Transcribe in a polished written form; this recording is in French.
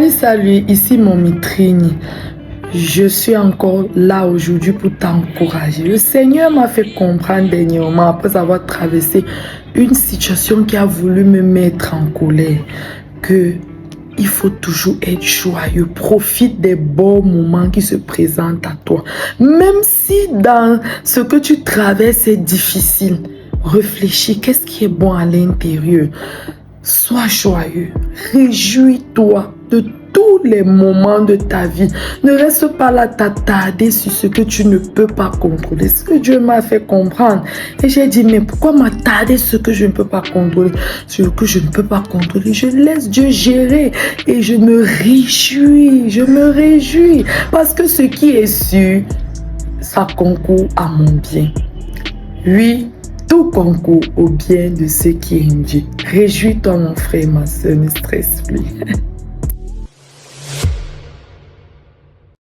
Salut, ici mon Mitrine. Je suis encore là aujourd'hui pour t'encourager. Le Seigneur m'a fait comprendre dernièrement, après avoir traversé une situation qui a voulu me mettre en colère, que il faut toujours être joyeux. Profite des bons moments qui se présentent à toi. Même si dans ce que tu traverses est difficile, réfléchis, qu'est-ce qui est bon à l'intérieur? Sois joyeux, réjouis-toi de tous les moments de ta vie. Ne reste pas là t'attarder sur ce que tu ne peux pas contrôler. Ce que Dieu m'a fait comprendre. Et j'ai dit, mais pourquoi m'attarder sur ce que je ne peux pas contrôler? Sur ce que je ne peux pas contrôler, je laisse Dieu gérer. Et je me réjouis. Parce que ce qui est sûr, ça concourt à mon bien. Oui, tout concourt au bien de ceux qui aiment Dieu. Réjouis-toi mon frère, ma soeur, ne stresse plus.